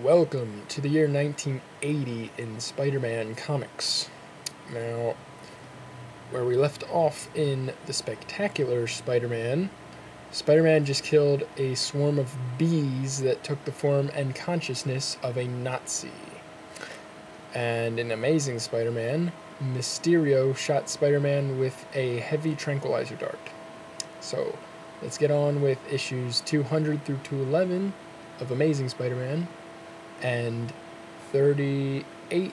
Welcome to the year 1980 in Spider-Man comics. Now, where we left off in the Spectacular Spider-Man, Spider-Man just killed a swarm of bees that took the form and consciousness of a Nazi. And in Amazing Spider-Man, Mysterio shot Spider-Man with a heavy tranquilizer dart. So, let's get on with issues 200 through 211 of Amazing Spider-Man, and 38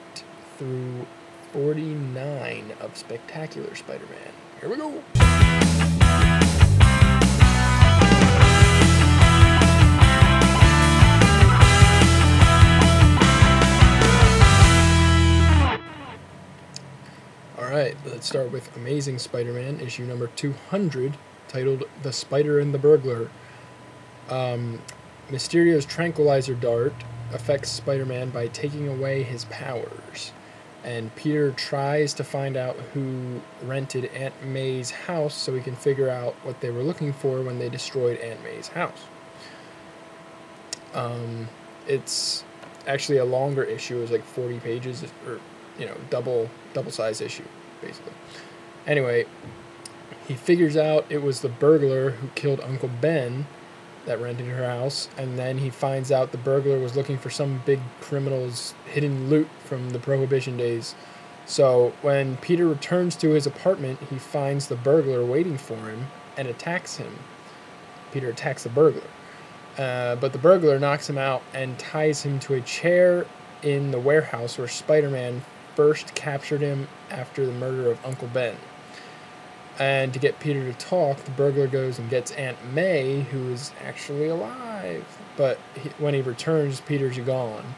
through 49 of Spectacular Spider-Man. Here we go! Alright, let's start with Amazing Spider-Man, issue number 200, titled The Spider and the Burglar. Mysterio's tranquilizer dart affects Spider-Man by taking away his powers, and Peter tries to find out who rented Aunt May's house so he can figure out what they were looking for when they destroyed Aunt May's house. It's actually a longer issue. It was like 40 pages, or double-size issue, basically. Anyway, he figures out it was the burglar who killed Uncle Ben that rented her house, and then he finds out the burglar was looking for some big criminal's hidden loot from the Prohibition days. So when Peter returns to his apartment, he finds the burglar waiting for him and attacks him. Peter attacks the burglar, but the burglar knocks him out and ties him to a chair in the warehouse where Spider-Man first captured him after the murder of Uncle Ben. And to get Peter to talk, the burglar goes and gets Aunt May, who is actually alive. But when he returns, Peter's gone.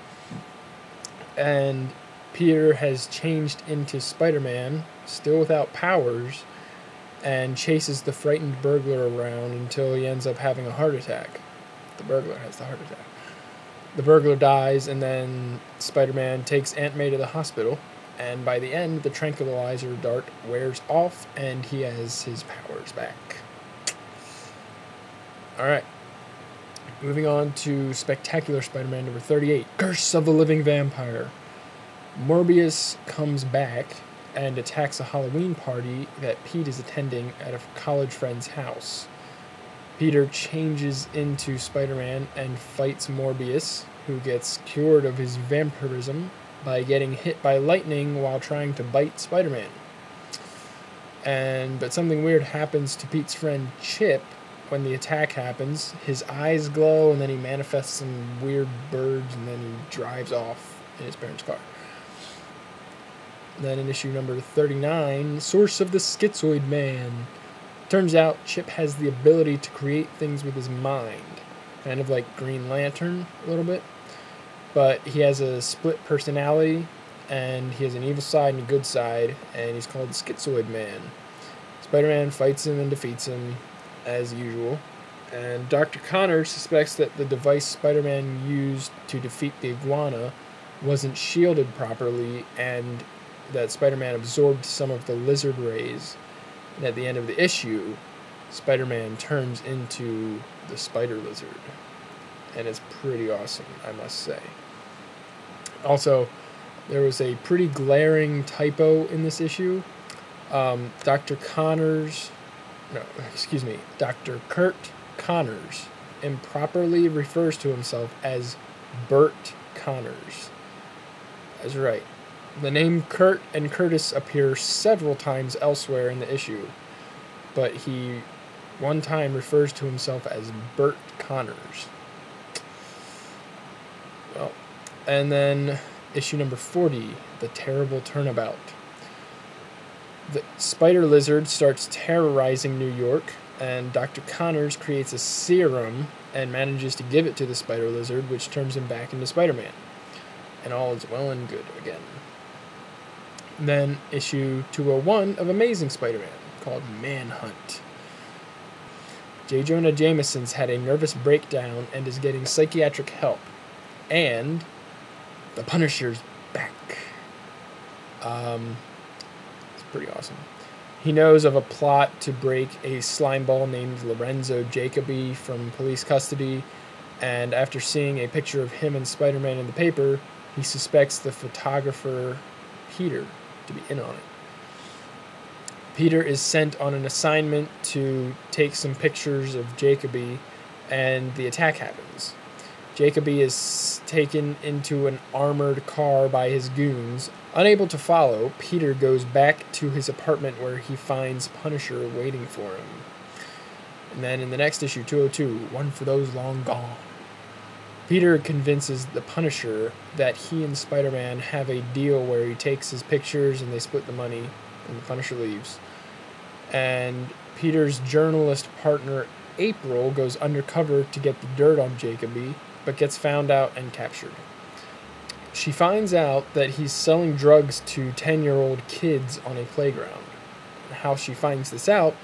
And Peter has changed into Spider-Man, still without powers, and chases the frightened burglar around until he ends up having a heart attack. The burglar has the heart attack. The burglar dies, and then Spider-Man takes Aunt May to the hospital. And by the end, the tranquilizer dart wears off, and he has his powers back. Alright. Moving on to Spectacular Spider-Man number 38, Curse of the Living Vampire. Morbius comes back and attacks a Halloween party that Pete is attending at a college friend's house. Peter changes into Spider-Man and fights Morbius, who gets cured of his vampirism by getting hit by lightning while trying to bite Spider-Man. But something weird happens to Pete's friend Chip when the attack happens. His eyes glow, and then he manifests some weird birds, and then he drives off in his parents' car. Then in issue number 39, Source of the Schizoid Man. Turns out Chip has the ability to create things with his mind, kind of like Green Lantern a little bit. But he has a split personality, and he has an evil side and a good side, and he's called the Schizoid Man. Spider-Man fights him and defeats him, as usual. And Dr. Connors suspects that the device Spider-Man used to defeat the iguana wasn't shielded properly, and that Spider-Man absorbed some of the lizard rays. And at the end of the issue, Spider-Man turns into the Spider Lizard. And it's pretty awesome, I must say. Also, there was a pretty glaring typo in this issue. Dr. Curt Connors improperly refers to himself as Bert Connors. That's right. The name Kurt and Curtis appear several times elsewhere in the issue, but he one time refers to himself as Bert Connors. Well, and then issue number 40, The Terrible Turnabout. The Spider Lizard starts terrorizing New York, and Dr. Connors creates a serum and manages to give it to the Spider Lizard, which turns him back into Spider-Man. And all is well and good again. Then issue 201 of Amazing Spider-Man, called Manhunt. J. Jonah Jameson's had a nervous breakdown and is getting psychiatric help. And the Punisher's back. It's pretty awesome. He knows of a plot to break a slimeball named Lorenzo Jacoby from police custody, And after seeing a picture of him and Spider-Man in the paper, he suspects the photographer Peter to be in on it. Peter is sent on an assignment to take some pictures of Jacoby, and the attack happens. Jacoby is taken into an armored car by his goons. Unable to follow, Peter goes back to his apartment where he finds Punisher waiting for him. And then in the next issue, 202, One for Those Long Gone, Peter convinces the Punisher that he and Spider-Man have a deal where he takes his pictures and they split the money, and the Punisher leaves. And Peter's journalist partner, April, goes undercover to get the dirt on Jacoby, but gets found out and captured. She finds out that he's selling drugs to 10-year-old kids on a playground. How she finds this out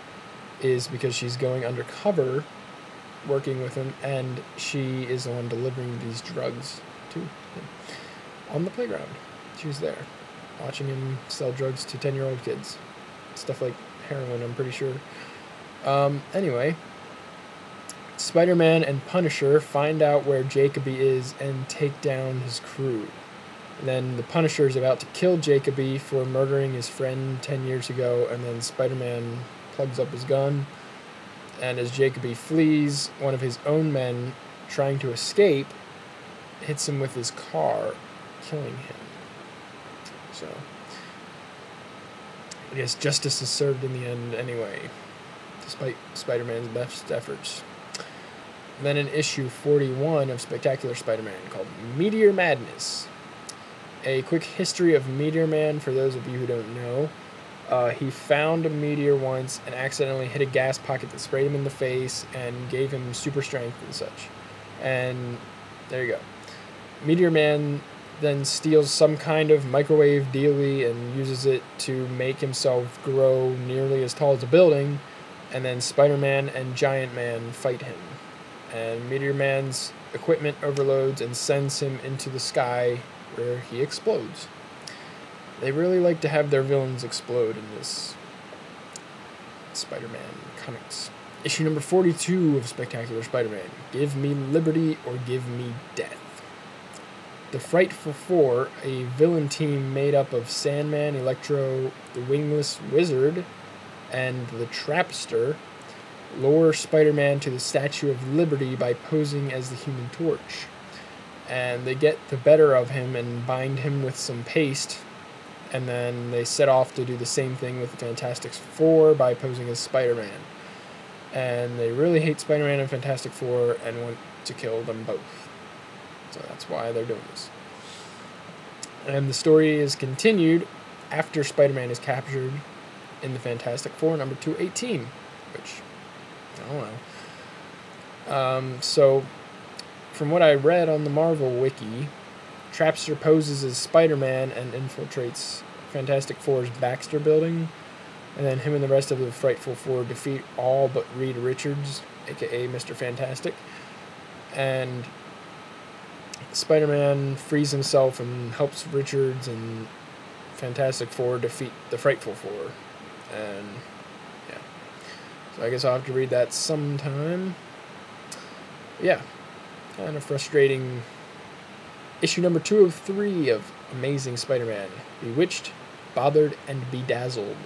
is because she's going undercover, working with him, and she is the one delivering these drugs to him on the playground. She was there, watching him sell drugs to 10-year-old kids. Stuff like heroin, I'm pretty sure. Anyway, Spider-Man and Punisher find out where Jacoby is and take down his crew. And then the Punisher is about to kill Jacoby for murdering his friend 10 years ago, and then Spider-Man plugs up his gun. And as Jacoby flees, one of his own men, trying to escape, hits him with his car, killing him. So, I guess justice is served in the end anyway, despite Spider-Man's best efforts. And then in issue 41 of Spectacular Spider-Man, called Meteor Madness. A quick history of Meteor Man for those of you who don't know. He found a meteor once and accidentally hit a gas pocket that sprayed him in the face and gave him super strength and such. And there you go. Meteor Man then steals some kind of microwave dealie and uses it to make himself grow nearly as tall as a building, and then Spider-Man and Giant Man fight him. And Meteor Man's equipment overloads and sends him into the sky where he explodes. They really like to have their villains explode in this Spider-Man comics. Issue number 42 of Spectacular Spider-Man, Give Me Liberty or Give Me Death. The Frightful Four, a villain team made up of Sandman, Electro, the Wingless Wizard, and the Trapster, lure Spider-Man to the Statue of Liberty by posing as the Human Torch. And they get the better of him and bind him with some paste, and then they set off to do the same thing with the Fantastic Four by posing as Spider-Man. And they really hate Spider-Man and Fantastic Four and want to kill them both. So that's why they're doing this. And the story is continued after Spider-Man is captured in the Fantastic Four number 218, which, I don't know. So, from what I read on the Marvel Wiki, Trapster poses as Spider-Man and infiltrates Fantastic Four's Baxter building, and then him and the rest of the Frightful Four defeat all but Reed Richards, aka Mr. Fantastic, and Spider-Man frees himself and helps Richards and Fantastic Four defeat the Frightful Four, and yeah, so I guess I'll have to read that sometime. Yeah, kind of frustrating. Issue number 203 of Amazing Spider-Man, Bewitched, Bothered, and Bedazzled.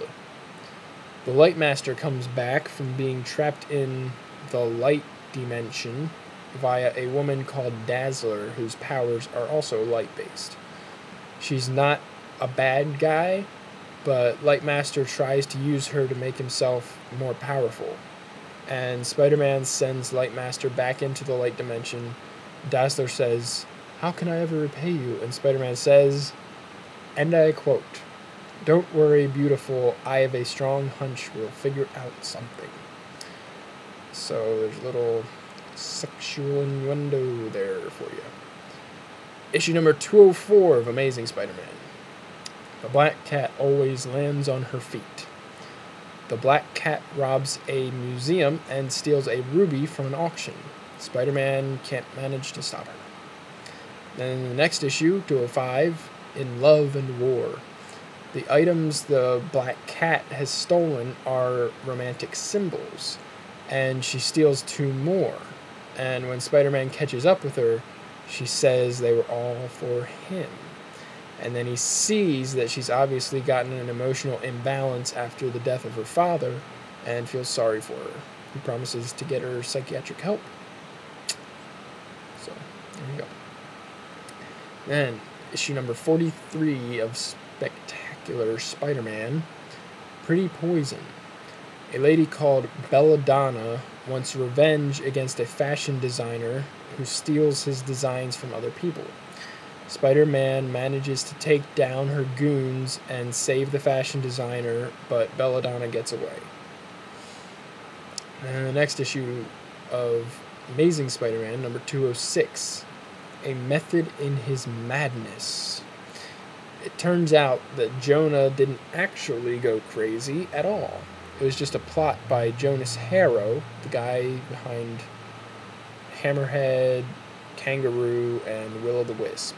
The Lightmaster comes back from being trapped in the light dimension via a woman called Dazzler, whose powers are also light-based. She's not a bad guy, but Lightmaster tries to use her to make himself more powerful. And Spider-Man sends Lightmaster back into the light dimension. Dazzler says, "How can I ever repay you?" And Spider-Man says, and I quote, "Don't worry, beautiful, I have a strong hunch we'll figure out something." So there's a little sexual innuendo there for you. Issue number 204 of Amazing Spider-Man. The Black Cat always lands on her feet. The Black Cat robs a museum and steals a ruby from an auction. Spider-Man can't manage to stop her. Then in the next issue, 205, In Love and War. The items the Black Cat has stolen are romantic symbols, and she steals 2 more. And when Spider-Man catches up with her, she says they were all for him. And then he sees that she's obviously gotten an emotional imbalance after the death of her father and feels sorry for her. He promises to get her psychiatric help. So, there you go. Then, issue number 43 of Spectacular Spider-Man, Pretty Poison. A lady called Belladonna wants revenge against a fashion designer who steals his designs from other people. Spider-Man manages to take down her goons and save the fashion designer, but Belladonna gets away. And the next issue of Amazing Spider-Man, number 206, A Method in His Madness. It turns out that Jonah didn't actually go crazy at all. It was just a plot by Jonas Harrow, the guy behind Hammerhead, Kangaroo, and Will-o'-the-Wisp.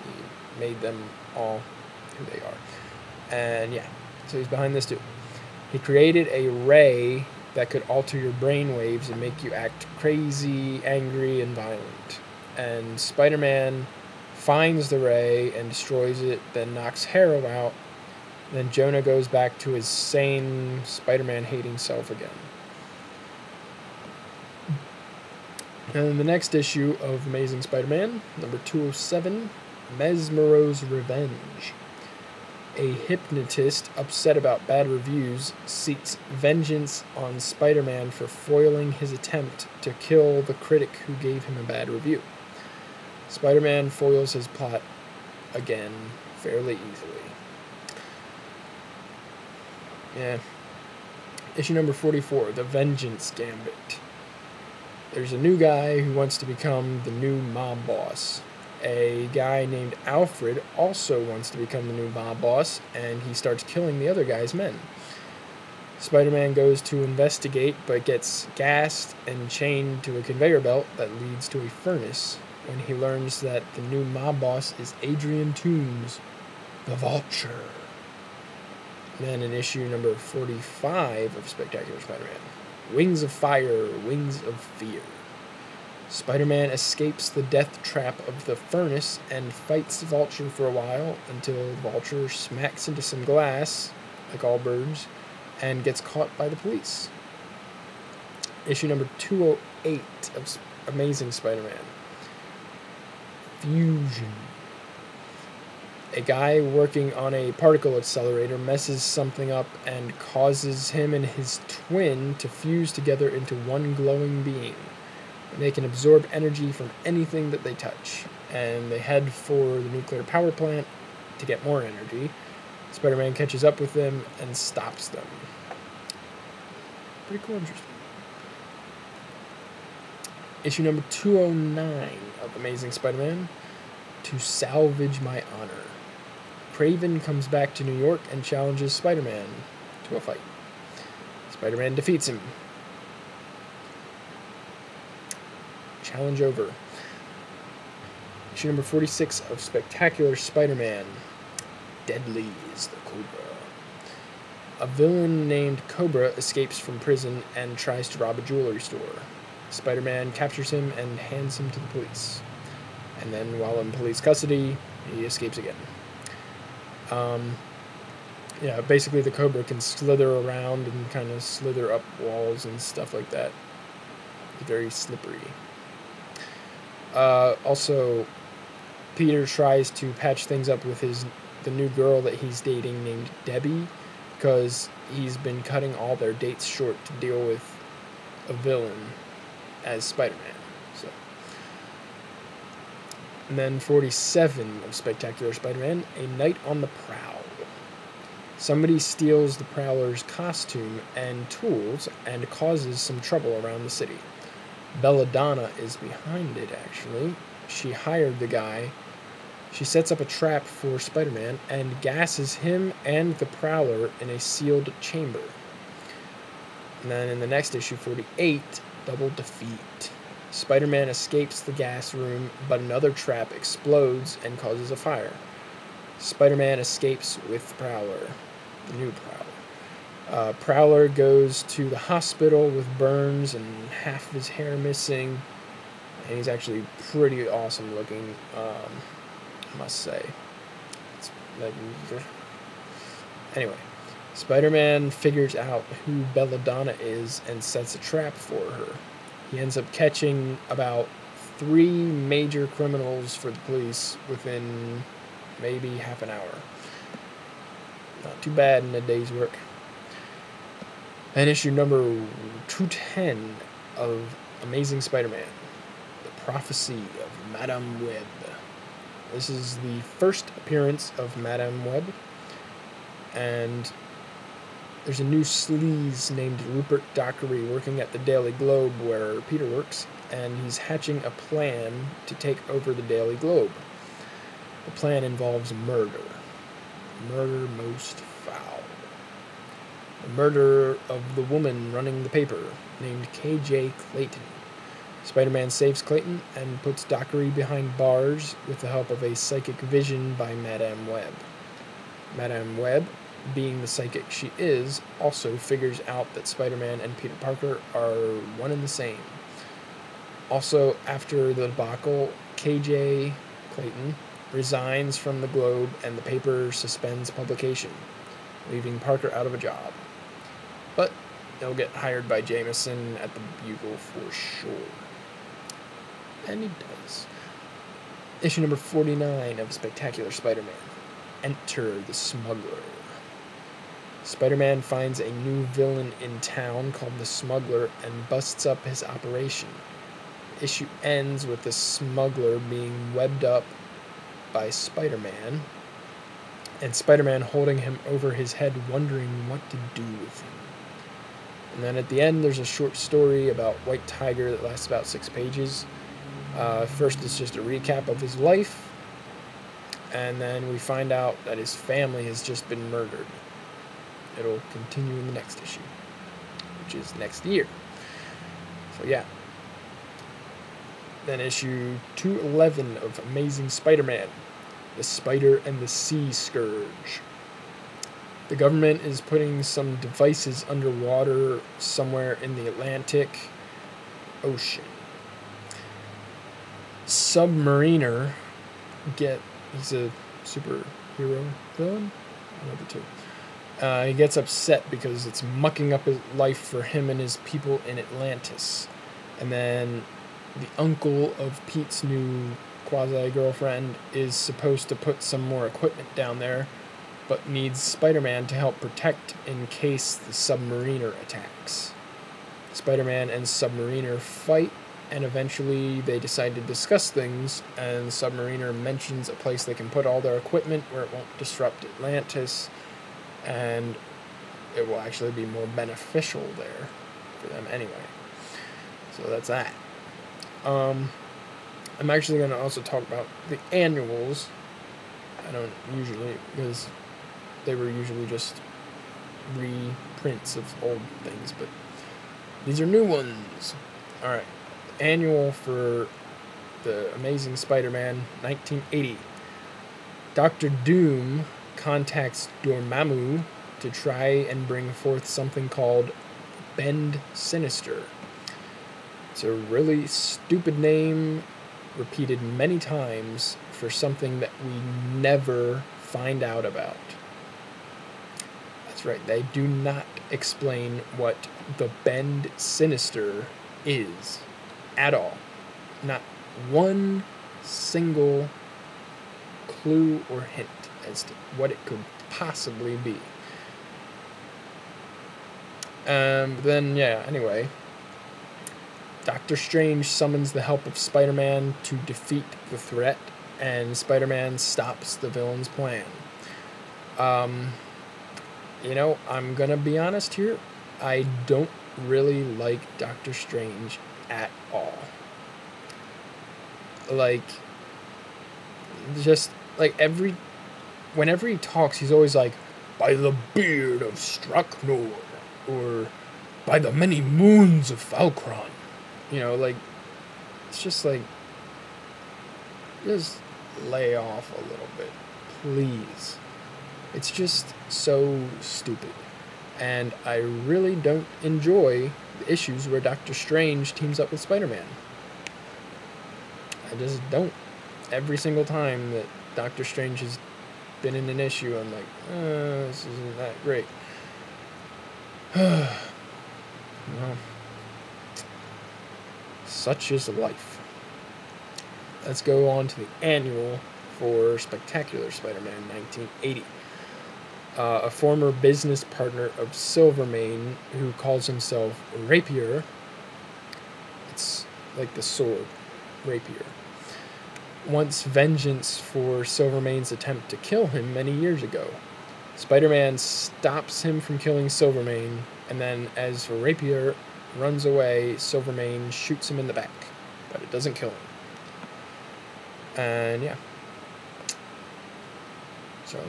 He made them all who they are. And yeah, so he's behind this too. He created a ray that could alter your brain waves and make you act crazy, angry, and violent. And Spider-Man finds the ray and destroys it, then knocks Harrow out. Then Jonah goes back to his sane Spider-Man hating self again. And the next issue of Amazing Spider-Man, number 207, Mesmero's Revenge. A hypnotist upset about bad reviews seeks vengeance on Spider-Man for foiling his attempt to kill the critic who gave him a bad review. Spider-Man foils his plot again fairly easily. Yeah. Issue number 44, The Vengeance Gambit. There's a new guy who wants to become the new mob boss. A guy named Alfred also wants to become the new mob boss, and he starts killing the other guy's men. Spider-Man goes to investigate, but gets gassed and chained to a conveyor belt that leads to a furnace when he learns that the new mob boss is Adrian Toomes, the Vulture. Then in issue number 45 of Spectacular Spider-Man, Wings of Fire, Wings of Fear. Spider-Man escapes the death trap of the furnace and fights Vulture for a while until Vulture smacks into some glass, like all birds, and gets caught by the police. Issue number 208 of Amazing Spider-Man, Fusion. A guy working on a particle accelerator messes something up and causes him and his twin to fuse together into one glowing being. They can absorb energy from anything that they touch, and they head for the nuclear power plant to get more energy. Spider-Man catches up with them and stops them. Pretty cool, interesting. Issue number 209 of Amazing Spider-Man, To Salvage My Honor. Kraven comes back to New York and challenges Spider-Man to a fight. Spider-Man defeats him. Challenge over. Issue number 46 of Spectacular Spider-Man, Deadly is the Cobra. A villain named Cobra escapes from prison and tries to rob a jewelry store. Spider-Man captures him and hands him to the police. And then while in police custody, he escapes again. Yeah, basically the Cobra can slither around and kind of slither up walls and stuff like that. It's very slippery. Also, Peter tries to patch things up with the new girl that he's dating named Debbie, because he's been cutting all their dates short to deal with a villain as Spider-Man. So, and then 47 of Spectacular Spider-Man, A Night on the Prowl. Somebody steals the Prowler's costume and tools and causes some trouble around the city. Belladonna is behind it, actually. She hired the guy. She sets up a trap for Spider-Man and gasses him and the Prowler in a sealed chamber. And then in the next issue, 48, Double Defeat. Spider-Man escapes the gas room, but another trap explodes and causes a fire. Spider-Man escapes with Prowler, the new Prowler. Prowler goes to the hospital with burns and half of his hair missing, and he's actually pretty awesome looking, I must say. It's like, anyway, Spider-Man figures out who Belladonna is and sets a trap for her. He ends up catching about 3 major criminals for the police within maybe half an hour. Not too bad in a day's work. And issue number 210 of Amazing Spider-Man, The Prophecy of Madame Web. This is the first appearance of Madame Web, and there's a new sleaze named Rupert Dockery working at the Daily Globe where Peter works, and he's hatching a plan to take over the Daily Globe. The plan involves murder. Murder most foul. The murder of the woman running the paper, named KJ Clayton. Spider-Man saves Clayton and puts Dockery behind bars with the help of a psychic vision by Madame Web. Madame Web, being the psychic she is, also figures out that Spider-Man and Peter Parker are one and the same. Also, after the debacle, KJ Clayton resigns from the Globe and the paper suspends publication, leaving Parker out of a job. But he'll get hired by Jameson at the Bugle for sure. And he does. Issue number 49 of Spectacular Spider-Man. Enter the Smuggler. Spider-Man finds a new villain in town called the Smuggler and busts up his operation. The issue ends with the Smuggler being webbed up by Spider-Man, and Spider-Man holding him over his head wondering what to do with him. And then at the end there's a short story about White Tiger that lasts about 6 pages. First it's just a recap of his life, and then we find out that his family has just been murdered. It'll continue in the next issue, which is next year. So yeah. Then issue 211 of Amazing Spider-Man, The Spider and the Sea Scourge. The government is putting some devices underwater somewhere in the Atlantic Ocean. Submariner, he's a superhero villain? One of the two. He gets upset because it's mucking up his life for him and his people in Atlantis. And then the uncle of Pete's new quasi-girlfriend is supposed to put some more equipment down there, but needs Spider-Man to help protect in case the Submariner attacks. Spider-Man and Submariner fight, and eventually they decide to discuss things, and Submariner mentions a place they can put all their equipment where it won't disrupt Atlantis, and it will actually be more beneficial there for them anyway. So that's that. I'm actually going to also talk about the annuals. I don't usually, because they were usually just reprints of old things, but these are new ones. Alright, annual for the Amazing Spider-Man 1980. Dr. Doom contacts Dormammu to try and bring forth something called Bend Sinister. It's a really stupid name, repeated many times, for something that we never find out about. That's right, they do not explain what the Bend Sinister is at all. Not one single clue or hint as to what it could possibly be. Then, yeah, anyway, Doctor Strange summons the help of Spider-Man to defeat the threat, and Spider-Man stops the villain's plan. You know, I'm gonna be honest here, I don't really like Doctor Strange at all. Like, just, like, whenever he talks, he's always like, by the beard of Strucknor, or by the many moons of Falcron. You know, like, it's just like, just lay off a little bit, please. It's just so stupid. And I really don't enjoy the issues where Doctor Strange teams up with Spider-Man. I just don't. Every single time that Doctor Strange has been in an issue, I'm like, this isn't that great. Well, such is life. Let's go on to the annual for Spectacular Spider-Man 1980. A former business partner of Silvermane, who calls himself Rapier, it's like the sword, Rapier, wants vengeance for Silvermane's attempt to kill him many years ago. Spider-Man stops him from killing Silvermane, and then as Rapier runs away, Silvermane shoots him in the back, but it doesn't kill him. And yeah. So,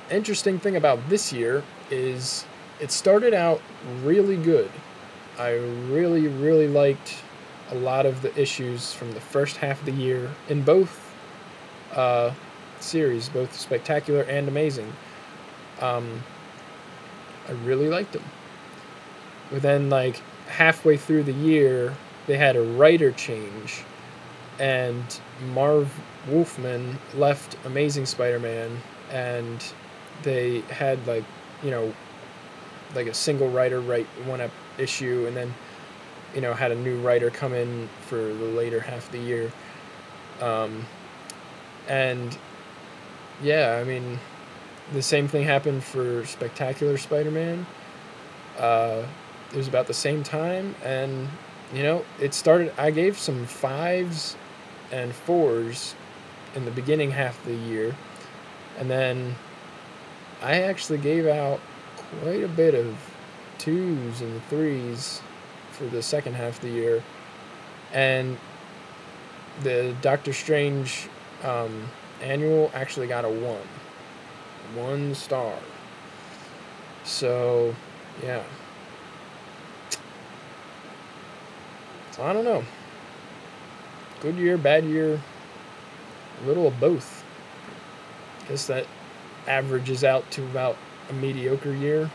interesting thing about this year is it started out really good. I really, really liked a lot of the issues from the first half of the year in both series, both Spectacular and Amazing. I really liked them. But then, like, halfway through the year, they had a writer change, and Marv Wolfman left Amazing Spider-Man, and they had, like, you know, like a single writer write one issue, and then, you know, had a new writer come in for the later half of the year. And yeah, I mean, the same thing happened for Spectacular Spider-Man. It was about the same time, and, you know, it started, I gave some 5s and 4s in the beginning half of the year, and then I actually gave out quite a bit of 2s and 3s for the second half of the year, and the Doctor Strange annual actually got a 1 star. So yeah, so I don't know, good year, bad year, a little of both. Guess that averages out to about a mediocre year.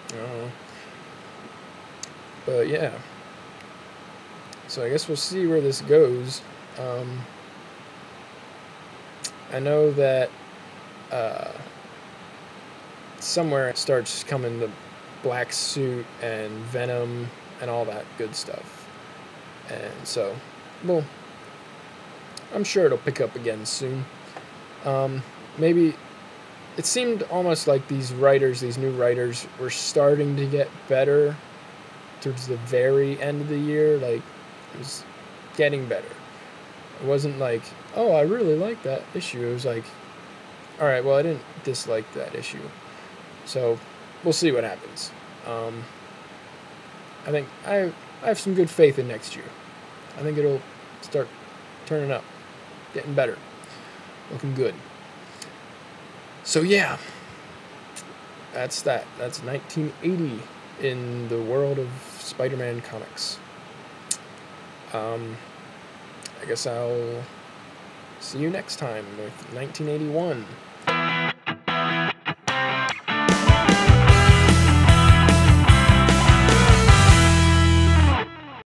I don't know. But yeah, so I guess we'll see where this goes. I know that somewhere it starts coming the Black Suit and Venom and all that good stuff. And so, well, I'm sure it'll pick up again soon. Maybe it seemed almost like these new writers, were starting to get better towards the very end of the year. Like, it was getting better. It wasn't like, oh, I really like that issue. It was like, all right, well, I didn't dislike that issue. So we'll see what happens. I think I have some good faith in next year. I think it'll start turning up, getting better, looking good. So yeah, that's that. That's 1980 in the world of Spider-Man comics. I guess I'll see you next time with 1981.